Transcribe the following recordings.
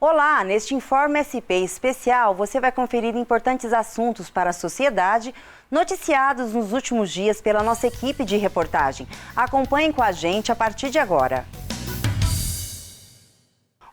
Olá, neste Informe SP especial você vai conferir importantes assuntos para a sociedade noticiados nos últimos dias pela nossa equipe de reportagem. Acompanhem com a gente a partir de agora.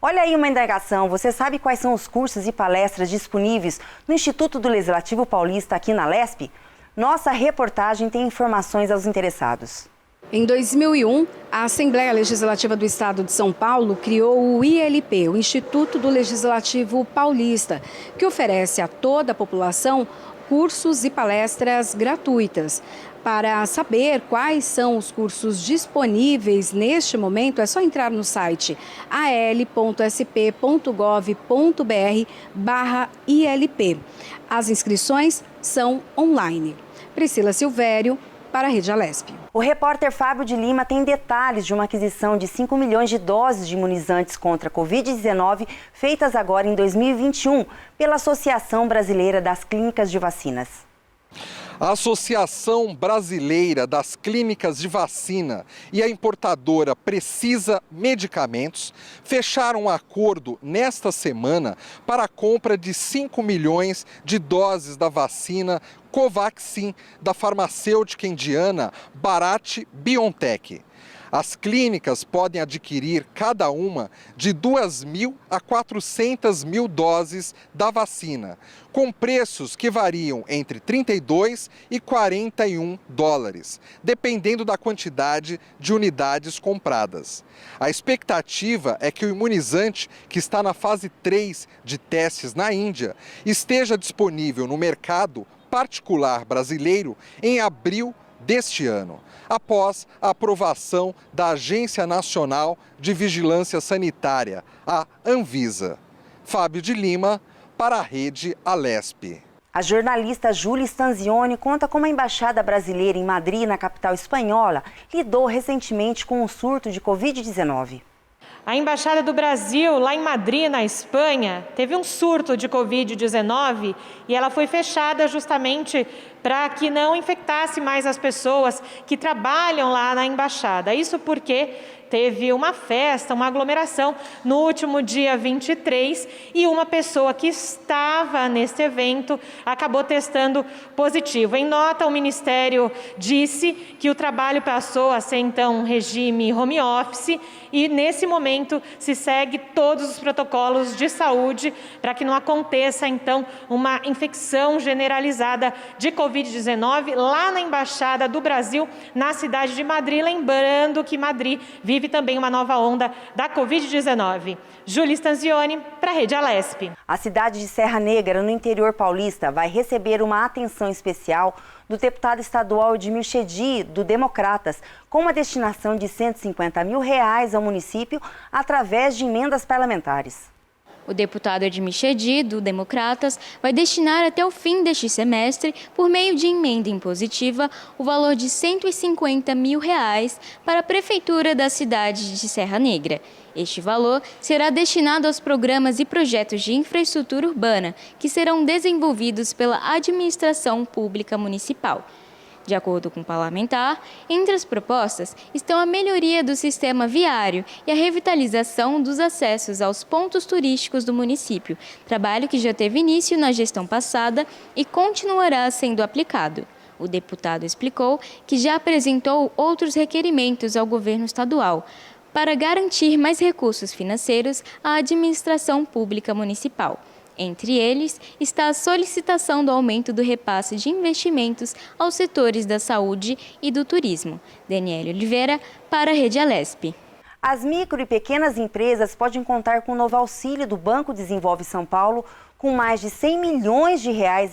Olha aí uma indagação, você sabe quais são os cursos e palestras disponíveis no Instituto do Legislativo Paulista aqui na LESP? Nossa reportagem tem informações aos interessados. Em 2001, a Assembleia Legislativa do Estado de São Paulo criou o ILP, o Instituto do Legislativo Paulista, que oferece a toda a população cursos e palestras gratuitas. Para saber quais são os cursos disponíveis neste momento, é só entrar no site al.sp.gov.br/ILP. As inscrições são online. Priscila Silvério, para a Rede Alesp. O repórter Fábio de Lima tem detalhes de uma aquisição de 5 milhões de doses de imunizantes contra a Covid-19 feitas agora em 2021 pela Associação Brasileira das Clínicas de Vacinas. A Associação Brasileira das Clínicas de Vacina e a importadora Precisa Medicamentos fecharam um acordo nesta semana para a compra de 5 milhões de doses da vacina Covaxin da farmacêutica indiana Bharat BioNTech. As clínicas podem adquirir cada uma de 2.000 a 400.000 doses da vacina, com preços que variam entre 32 e 41 dólares, dependendo da quantidade de unidades compradas. A expectativa é que o imunizante, que está na fase 3 de testes na Índia, esteja disponível no mercado particular brasileiro em abril deste ano, após a aprovação da Agência Nacional de Vigilância Sanitária, a Anvisa. Fábio de Lima, para a Rede Alesp. A jornalista Júlia Stanzioni conta como a Embaixada Brasileira em Madrid, na capital espanhola, lidou recentemente com um surto de Covid-19. A Embaixada do Brasil, lá em Madrid, na Espanha, teve um surto de Covid-19 e ela foi fechada justamente para que não infectasse mais as pessoas que trabalham lá na Embaixada. Isso porque teve uma festa, uma aglomeração no último dia 23 e uma pessoa que estava neste evento acabou testando positivo. Em nota, o Ministério disse que o trabalho passou a ser então um regime home office e nesse momento se segue todos os protocolos de saúde para que não aconteça então uma infecção generalizada de Covid-19 lá na Embaixada do Brasil, na cidade de Madrid, lembrando que Madrid vive também uma nova onda da Covid-19. Júlia Stanzioni, para a Rede Alesp. A cidade de Serra Negra, no interior paulista, vai receber uma atenção especial do deputado estadual Edmir Chedid, do Democratas, com uma destinação de R$150 mil ao município através de emendas parlamentares. O deputado Edmir Chedid, do Democratas, vai destinar até o fim deste semestre, por meio de emenda impositiva, o valor de R$150 mil para a Prefeitura da cidade de Serra Negra. Este valor será destinado aos programas e projetos de infraestrutura urbana que serão desenvolvidos pela administração pública municipal. De acordo com o parlamentar, entre as propostas estão a melhoria do sistema viário e a revitalização dos acessos aos pontos turísticos do município, trabalho que já teve início na gestão passada e continuará sendo aplicado. O deputado explicou que já apresentou outros requerimentos ao governo estadual para garantir mais recursos financeiros à administração pública municipal. Entre eles está a solicitação do aumento do repasse de investimentos aos setores da saúde e do turismo. Daniela Oliveira, para a Rede Alesp. As micro e pequenas empresas podem contar com o novo auxílio do Banco Desenvolve São Paulo, com mais de R$100 milhões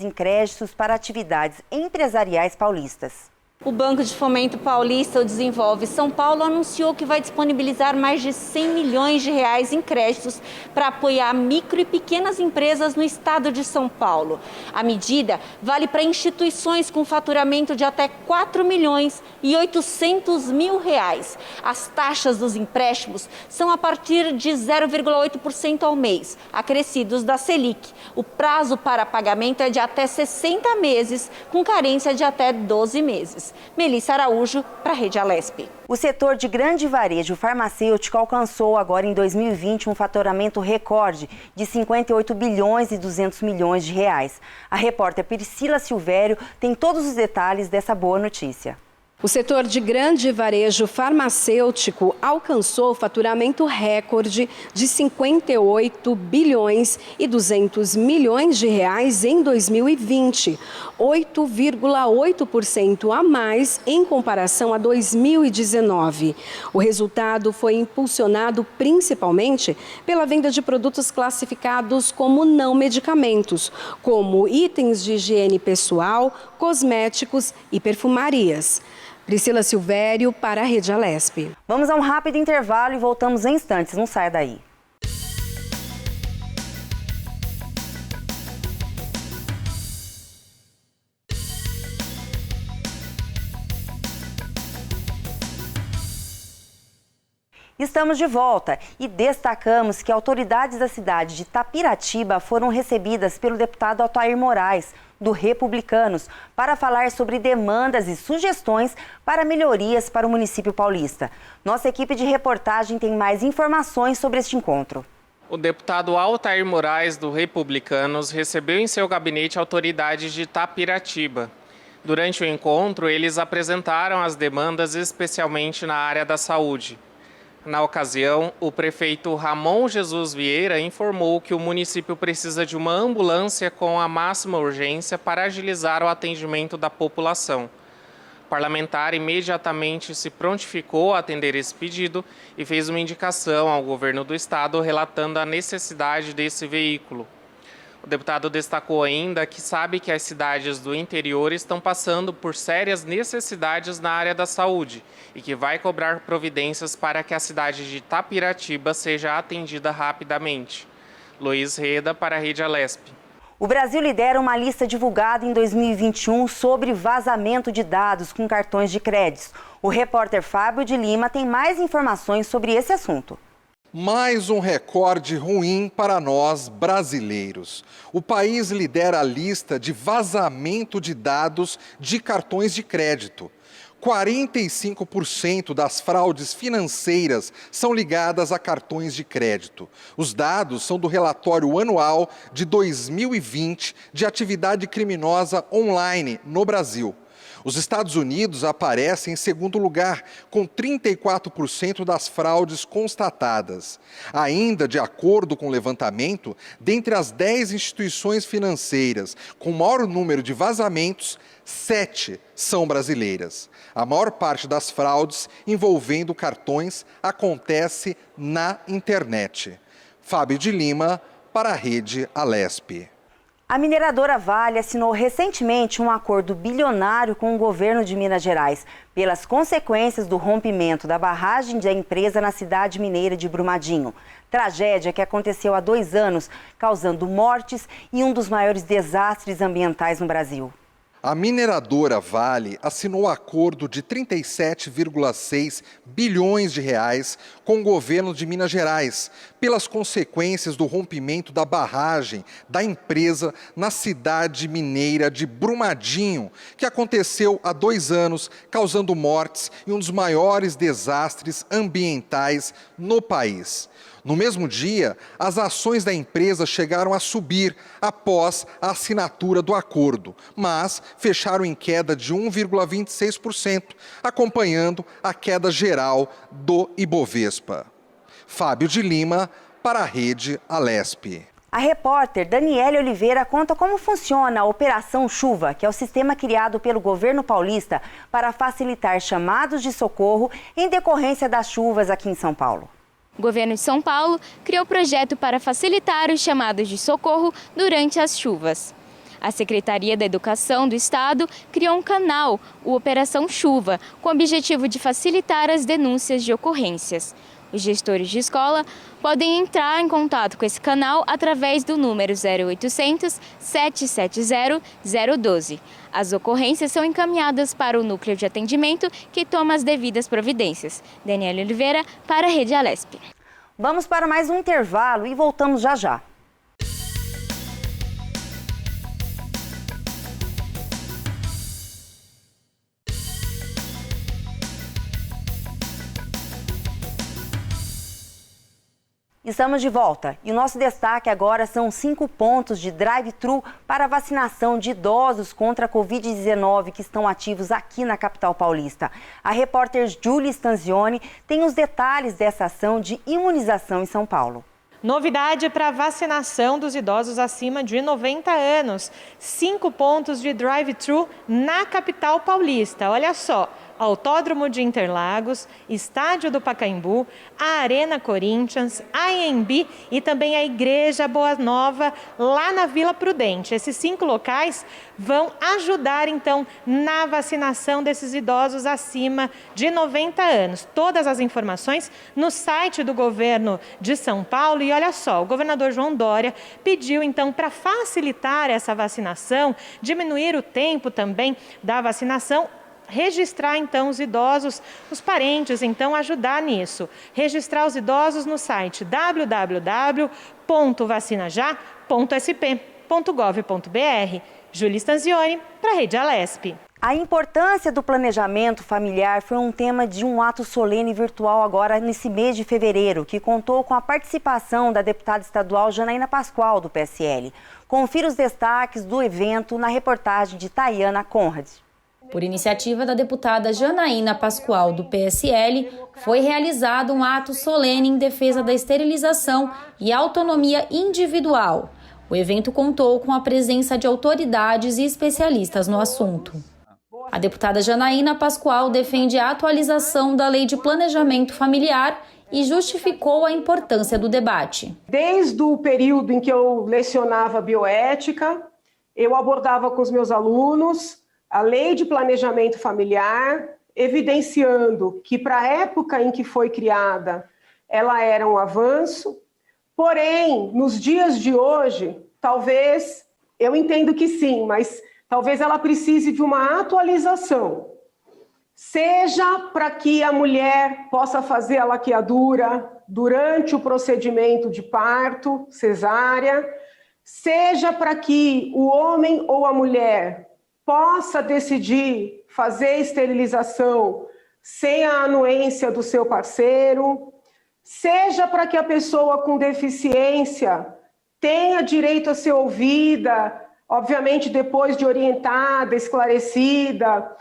em créditos para atividades empresariais paulistas. O Banco de Fomento Paulista, o Desenvolve São Paulo, anunciou que vai disponibilizar mais de R$100 milhões em créditos para apoiar micro e pequenas empresas no estado de São Paulo. A medida vale para instituições com faturamento de até R$4.800.000. As taxas dos empréstimos são a partir de 0,8% ao mês, acrescidos da Selic. O prazo para pagamento é de até 60 meses, com carência de até 12 meses. Gomes. Melissa Araújo, para a Rede Alesp. O setor de grande varejo farmacêutico alcançou agora em 2020 um faturamento recorde de 58 bilhões e 200 milhões de reais. A repórter Priscila Silvério tem todos os detalhes dessa boa notícia. O setor de grande varejo farmacêutico alcançou faturamento recorde de 58 bilhões e 200 milhões de reais em 2020, 8,8% a mais em comparação a 2019. O resultado foi impulsionado principalmente pela venda de produtos classificados como não medicamentos, como itens de higiene pessoal, cosméticos e perfumarias. Priscila Silvério para a Rede Alesp. Vamos a um rápido intervalo e voltamos em instantes. Não saia daí. Estamos de volta e destacamos que autoridades da cidade de Tapiratiba foram recebidas pelo deputado Altair Moraes, do Republicanos, para falar sobre demandas e sugestões para melhorias para o município paulista. Nossa equipe de reportagem tem mais informações sobre este encontro. O deputado Altair Moraes, do Republicanos, recebeu em seu gabinete autoridades de Tapiratiba. Durante o encontro, eles apresentaram as demandas especialmente na área da saúde. Na ocasião, o prefeito Ramon Jesus Vieira informou que o município precisa de uma ambulância com a máxima urgência para agilizar o atendimento da população. O parlamentar imediatamente se prontificou a atender esse pedido e fez uma indicação ao governo do estado relatando a necessidade desse veículo. O deputado destacou ainda que sabe que as cidades do interior estão passando por sérias necessidades na área da saúde e que vai cobrar providências para que a cidade de Tapiratiba seja atendida rapidamente. Luiz Reda para a Rede Alesp. O Brasil lidera uma lista divulgada em 2021 sobre vazamento de dados com cartões de crédito. O repórter Fábio de Lima tem mais informações sobre esse assunto. Mais um recorde ruim para nós brasileiros. O país lidera a lista de vazamento de dados de cartões de crédito. 45% das fraudes financeiras são ligadas a cartões de crédito. Os dados são do relatório anual de 2020 de atividade criminosa online no Brasil. Os Estados Unidos aparecem em segundo lugar, com 34% das fraudes constatadas. Ainda, de acordo com o levantamento, dentre as 10 instituições financeiras com maior número de vazamentos, 7 são brasileiras. A maior parte das fraudes envolvendo cartões acontece na internet. Fábio de Lima, para a Rede Alesp. A mineradora Vale assinou recentemente um acordo bilionário com o governo de Minas Gerais pelas consequências do rompimento da barragem da empresa na cidade mineira de Brumadinho. Tragédia que aconteceu há 2 anos, causando mortes e um dos maiores desastres ambientais no Brasil. A mineradora Vale assinou acordo de 37,6 bilhões de reais com o governo de Minas Gerais, pelas consequências do rompimento da barragem da empresa na cidade mineira de Brumadinho, que aconteceu há 2 anos, causando mortes e um dos maiores desastres ambientais no país. No mesmo dia, as ações da empresa chegaram a subir após a assinatura do acordo, mas fecharam em queda de 1,26%, acompanhando a queda geral do Ibovespa. Fábio de Lima, para a Rede Alesp. A repórter Daniele Oliveira conta como funciona a Operação Chuva, que é o sistema criado pelo governo paulista para facilitar chamados de socorro em decorrência das chuvas aqui em São Paulo. O governo de São Paulo criou o projeto para facilitar os chamados de socorro durante as chuvas. A Secretaria da Educação do Estado criou um canal, o Operação Chuva, com o objetivo de facilitar as denúncias de ocorrências. Os gestores de escola podem entrar em contato com esse canal através do número 0800 770 012. As ocorrências são encaminhadas para o núcleo de atendimento, que toma as devidas providências. Daniela Oliveira, para a Rede Alesp. Vamos para mais um intervalo e voltamos já já. Estamos de volta e o nosso destaque agora são 5 pontos de drive-thru para vacinação de idosos contra a Covid-19 que estão ativos aqui na capital paulista. A repórter Júlia Stanzioni tem os detalhes dessa ação de imunização em São Paulo. Novidade para a vacinação dos idosos acima de 90 anos. 5 pontos de drive-thru na capital paulista. Olha só. Autódromo de Interlagos, Estádio do Pacaembu, a Arena Corinthians, a AMB e também a Igreja Boa Nova, lá na Vila Prudente. Esses 5 locais vão ajudar, então, na vacinação desses idosos acima de 90 anos. Todas as informações no site do governo de São Paulo. E olha só, o governador João Dória pediu, então, para facilitar essa vacinação, diminuir o tempo também da vacinação, registrar, então, os idosos, os parentes, então, ajudar nisso. Registrar os idosos no site www.vacinajá.sp.gov.br. Júlia Stanzioni, para a Rede Alesp. A importância do planejamento familiar foi um tema de um ato solene virtual agora nesse mês de fevereiro, que contou com a participação da deputada estadual Janaína Pascoal, do PSL. Confira os destaques do evento na reportagem de Tayana Conrad. Por iniciativa da deputada Janaína Pascoal, do PSL, foi realizado um ato solene em defesa da esterilização e autonomia individual. O evento contou com a presença de autoridades e especialistas no assunto. A deputada Janaína Pascoal defende a atualização da Lei de Planejamento Familiar e justificou a importância do debate. Desde o período em que eu lecionava bioética, eu abordava com os meus alunos a Lei de Planejamento Familiar, evidenciando que para a época em que foi criada, ela era um avanço. Porém, nos dias de hoje, talvez, eu entendo que sim, mas talvez ela precise de uma atualização. Seja para que a mulher possa fazer a laqueadura durante o procedimento de parto, cesárea, seja para que o homem ou a mulher possa decidir fazer esterilização sem a anuência do seu parceiro, seja para que a pessoa com deficiência tenha direito a ser ouvida, obviamente depois de orientada, esclarecida,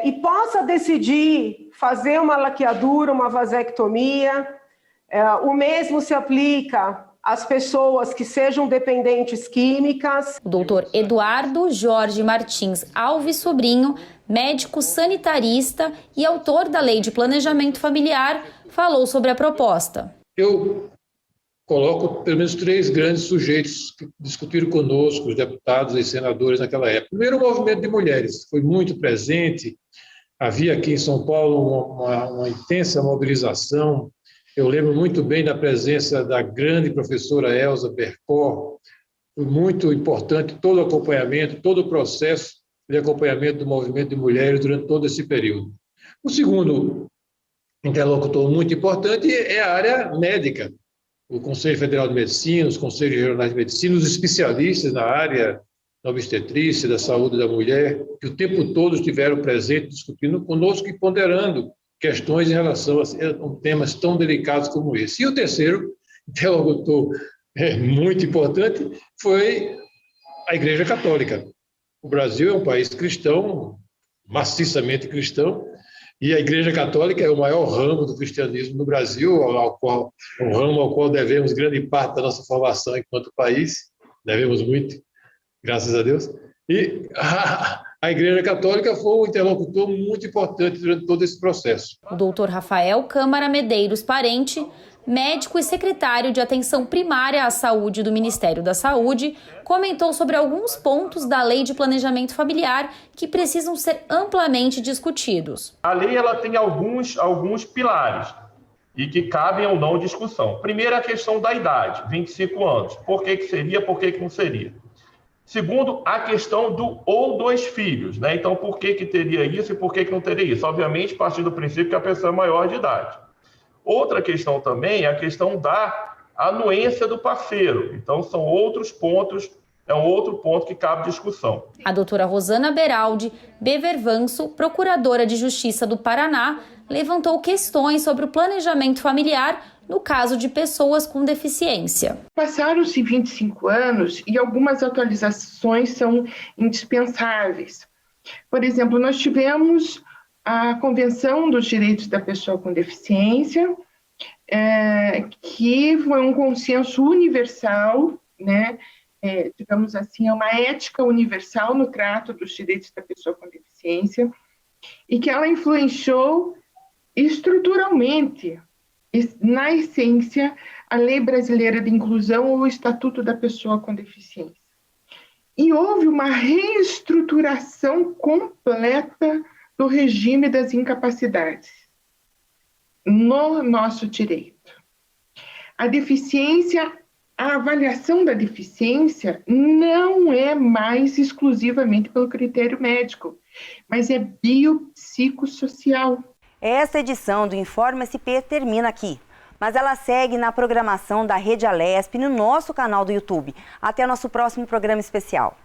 e possa decidir fazer uma laqueadura, uma vasectomia. O mesmo se aplica às pessoas que sejam dependentes químicas. O doutor Eduardo Jorge Martins Alves Sobrinho, médico sanitarista e autor da Lei de Planejamento Familiar, falou sobre a proposta. Eu coloco pelo menos 3 grandes sujeitos que discutiram conosco, os deputados e senadores naquela época. Primeiro, o movimento de mulheres foi muito presente, havia aqui em São Paulo uma intensa mobilização. Eu lembro muito bem da presença da grande professora Elza Bercor. Foi muito importante todo o acompanhamento, todo o processo de acompanhamento do movimento de mulheres durante todo esse período. O segundo interlocutor muito importante é a área médica. O Conselho Federal de Medicina, os Conselhos Regionais de Medicina, os especialistas na área da obstetrícia, da saúde da mulher, que o tempo todo estiveram presentes discutindo conosco e ponderando questões em relação a temas tão delicados como esse. E o terceiro interlocutor muito importante foi a Igreja Católica. O Brasil é um país cristão, maciçamente cristão, e a Igreja Católica é o maior ramo do cristianismo no Brasil, um ramo ao qual devemos grande parte da nossa formação enquanto país, devemos muito, graças a Deus. E a Igreja Católica foi um interlocutor muito importante durante todo esse processo. O doutor Rafael Câmara Medeiros Parente, médico e secretário de Atenção Primária à Saúde do Ministério da Saúde, comentou sobre alguns pontos da Lei de Planejamento Familiar que precisam ser amplamente discutidos. A lei ela tem alguns pilares e que cabem ou não discussão. Primeiro, a questão da idade, 25 anos. Por que seria, por que não seria? Segundo, a questão do ou 2 filhos, né? Então, por que teria isso e por que não teria isso? Obviamente, partindo do princípio que a pessoa é maior de idade. Outra questão também é a questão da anuência do parceiro. Então, são outros pontos é um outro ponto que cabe discussão. A doutora Rosana Beraldi Bevervanso, procuradora de Justiça do Paraná, levantou questões sobre o planejamento familiar no caso de pessoas com deficiência. Passaram-se 25 anos e algumas atualizações são indispensáveis. Por exemplo, nós tivemos a Convenção dos Direitos da Pessoa com Deficiência, que foi um consenso universal, né? Digamos assim, é uma ética universal no trato dos direitos da pessoa com deficiência, e que ela influenciou estruturalmente, na essência, a Lei Brasileira de Inclusão ou o Estatuto da Pessoa com Deficiência. E houve uma reestruturação completa do regime das incapacidades no nosso direito. A deficiência, a avaliação da deficiência não é mais exclusivamente pelo critério médico, mas é biopsicossocial. Esta edição do Informe SP termina aqui, mas ela segue na programação da Rede Alesp no nosso canal do YouTube. Até nosso próximo programa especial.